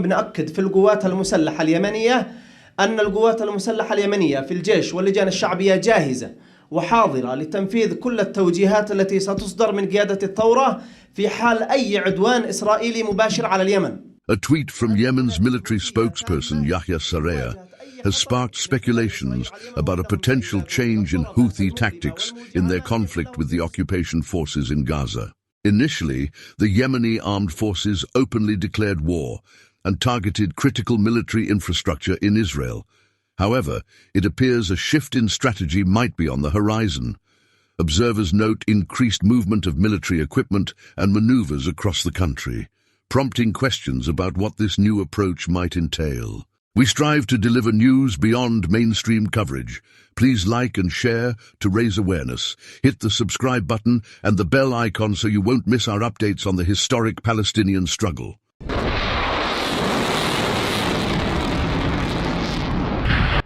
بنأكد في القوات المسلحة اليمنية أن القوات المسلحة اليمنية في الجيش واللجان الشعبية جاهزة وحاضرة لتنفيذ كل التوجيهات التي ستصدر من قيادة الثورة في حال أي عدوان إسرائيلي مباشر على اليمن. A tweet from Yemen's military spokesperson G4za has sparked speculations about a potential change in Houthi tactics in their conflict with the occupation forces in Gaza. Initially, the Yemeni armed forces openly declared war and targeted critical military infrastructure in Israel. However, it appears a shift in strategy might be on the horizon. Observers note increased movement of military equipment and maneuvers across the country, prompting questions about what this new approach might entail. We strive to deliver news beyond mainstream coverage. Please like and share to raise awareness. Hit the subscribe button and the bell icon so you won't miss our updates on the historic Palestinian struggle.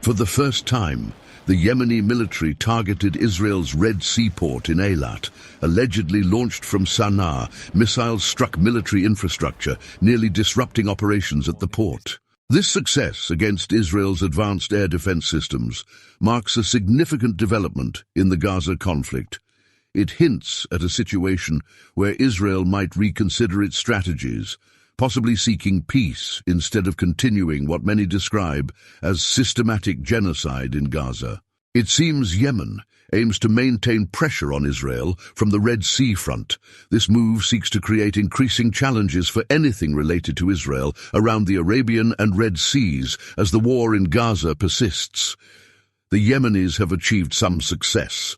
For the first time, the Yemeni military targeted Israel's Red Sea port in Eilat. Allegedly launched from Sana'a, missiles struck military infrastructure, nearly disrupting operations at the port. This success against Israel's advanced air defense systems marks a significant development in the Gaza conflict. It hints at a situation where Israel might reconsider its strategies, possibly seeking peace instead of continuing what many describe as systematic genocide in Gaza. It seems Yemen aims to maintain pressure on Israel from the Red Sea front. This move seeks to create increasing challenges for anything related to Israel around the Arabian and Red Seas as the war in Gaza persists. The Yemenis have achieved some success.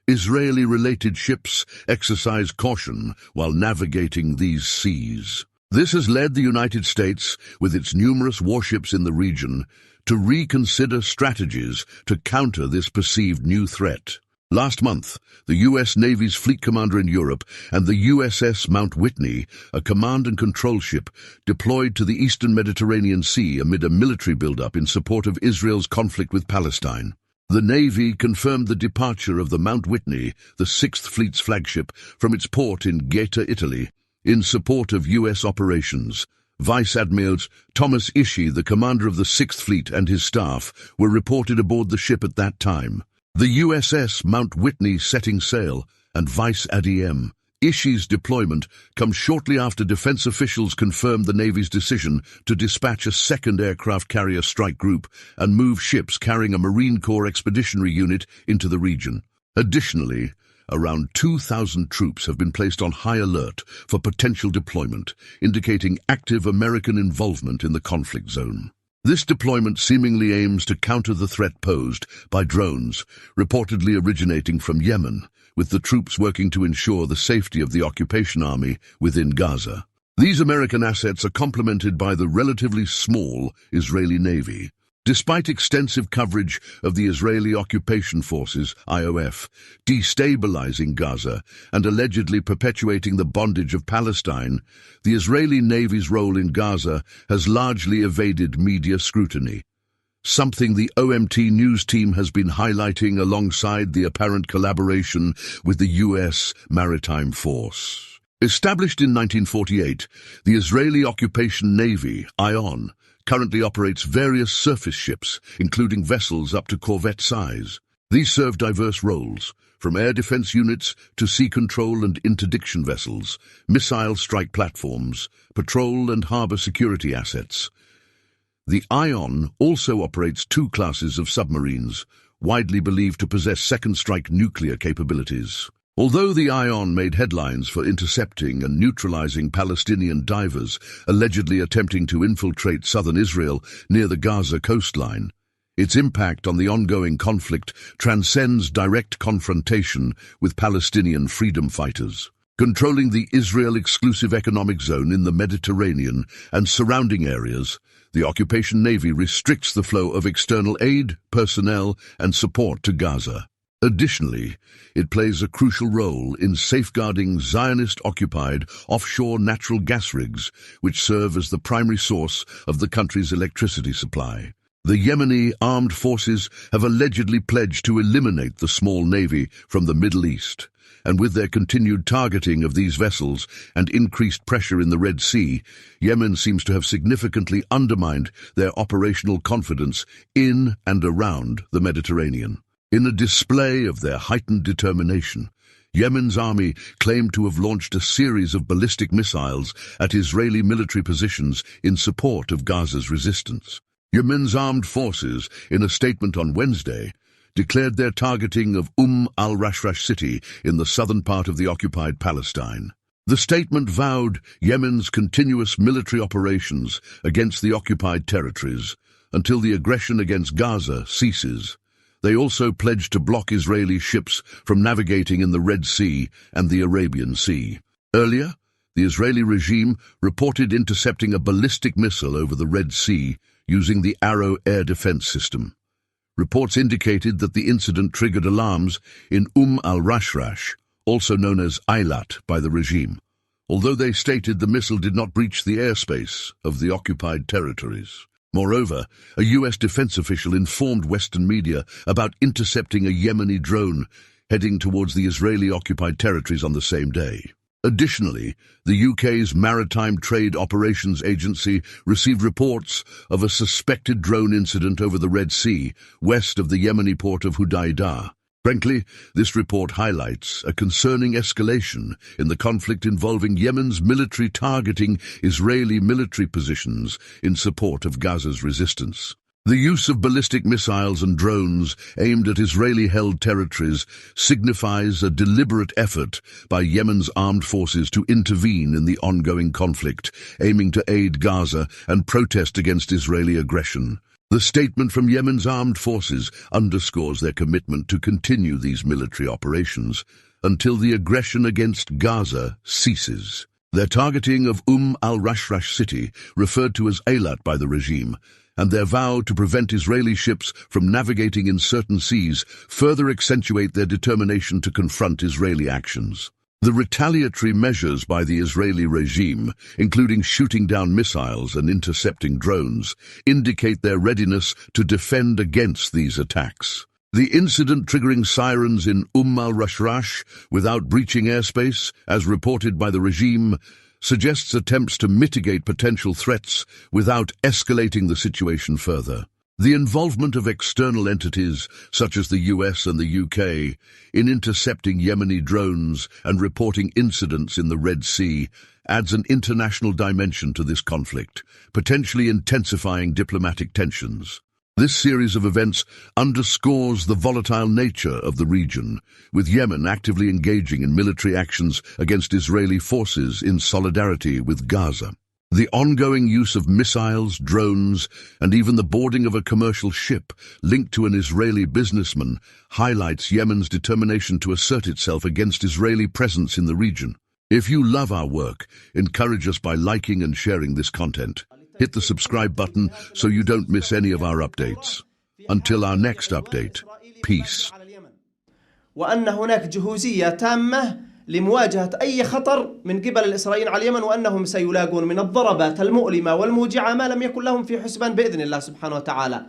Israeli-related ships exercise caution while navigating these seas. This has led the United States, with its numerous warships in the region, to reconsider strategies to counter this perceived new threat. Last month, the U.S. Navy's fleet commander in Europe and the USS Mount Whitney, a command and control ship, deployed to the eastern Mediterranean Sea amid a military buildup in support of Israel's conflict with Palestine. The Navy confirmed the departure of the Mount Whitney, the Sixth Fleet's flagship, from its port in G4za, Italy, in support of U.S. operations. Vice Admiral Thomas Ishii, the commander of the Sixth Fleet, and his staff were reported aboard the ship at that time. The USS Mount Whitney setting sail, and Vice Admiral Ishii's deployment comes shortly after defense officials confirmed the Navy's decision to dispatch a second aircraft carrier strike group and move ships carrying a Marine Corps expeditionary unit into the region. Additionally, around 2,000 troops have been placed on high alert for potential deployment, indicating active American involvement in the conflict zone. This deployment seemingly aims to counter the threat posed by drones, reportedly originating from Yemen, with the troops working to ensure the safety of the occupation army within Gaza. These American assets are complemented by the relatively small Israeli Navy. Despite extensive coverage of the Israeli Occupation Forces, IOF, destabilizing Gaza and allegedly perpetuating the bondage of Palestine, the Israeli Navy's role in Gaza has largely evaded media scrutiny, something the OMT news team has been highlighting alongside the apparent collaboration with the U.S. Maritime Force. Established in 1948, the Israeli Occupation Navy, ION, currently operates various surface ships, including vessels up to corvette size. These serve diverse roles, from air defense units to sea control and interdiction vessels, missile strike platforms, patrol and harbor security assets. The ION also operates two classes of submarines, widely believed to possess second-strike nuclear capabilities. Although the ION made headlines for intercepting and neutralizing Palestinian divers allegedly attempting to infiltrate southern Israel near the Gaza coastline, its impact on the ongoing conflict transcends direct confrontation with Palestinian freedom fighters. Controlling the Israel-exclusive economic zone in the Mediterranean and surrounding areas, the occupation navy restricts the flow of external aid, personnel, and support to Gaza. Additionally, it plays a crucial role in safeguarding Zionist-occupied offshore natural gas rigs, which serve as the primary source of the country's electricity supply. The Yemeni armed forces have allegedly pledged to eliminate the small navy from the Middle East, And with their continued targeting of these vessels and increased pressure in the Red Sea, Yemen seems to have significantly undermined their operational confidence in and around the Mediterranean. In a display of their heightened determination, Yemen's army claimed to have launched a series of ballistic missiles at Israeli military positions in support of Gaza's resistance. Yemen's armed forces, in a statement on Wednesday, declared their targeting of al-Rashrash city in the southern part of the occupied Palestine. The statement vowed Yemen's continuous military operations against the occupied territories until the aggression against Gaza ceases. They also pledged to block Israeli ships from navigating in the Red Sea and the Arabian Sea. Earlier, the Israeli regime reported intercepting a ballistic missile over the Red Sea using the Arrow air defense system. Reports indicated that the incident triggered alarms in al-Rashrash, also known as Eilat by the regime, although they stated the missile did not breach the airspace of the occupied territories. Moreover, a U.S. defense official informed Western media about intercepting a Yemeni drone heading towards the Israeli-occupied territories on the same day. Additionally, the UK's Maritime Trade Operations Agency received reports of a suspected drone incident over the Red Sea, west of the Yemeni port of Hudaydah. Frankly, this report highlights a concerning escalation in the conflict involving Yemen's military targeting Israeli military positions in support of Gaza's resistance. The use of ballistic missiles and drones aimed at Israeli-held territories signifies a deliberate effort by Yemen's armed forces to intervene in the ongoing conflict, aiming to aid Gaza and protest against Israeli aggression. The statement from Yemen's armed forces underscores their commitment to continue these military operations until the aggression against Gaza ceases. Their targeting of al-Rashrash city, referred to as Eilat by the regime, and their vow to prevent Israeli ships from navigating in certain seas further accentuate their determination to confront Israeli actions. The retaliatory measures by the Israeli regime, including shooting down missiles and intercepting drones, indicate their readiness to defend against these attacks. The incident triggering sirens in al-Rashrash without breaching airspace, as reported by the regime, suggests attempts to mitigate potential threats without escalating the situation further. The involvement of external entities, such as the US and the UK, in intercepting Yemeni drones and reporting incidents in the Red Sea adds an international dimension to this conflict, potentially intensifying diplomatic tensions. This series of events underscores the volatile nature of the region, with Yemen actively engaging in military actions against Israeli forces in solidarity with Gaza. The ongoing use of missiles, drones, and even the boarding of a commercial ship linked to an Israeli businessman highlights Yemen's determination to assert itself against Israeli presence in the region. If you love our work, encourage us by liking and sharing this content. Hit the subscribe button so you don't miss any of our updates. Until our next update, peace. وأن هناك جهوزية تامة لمواجهة أي خطر من قبل الإسرائيليين على اليمن، وأنهم سيلاقون من الضربات المؤلمة والموجعة ما لم يكن لهم في حسبان بإذن الله سبحانه وتعالى.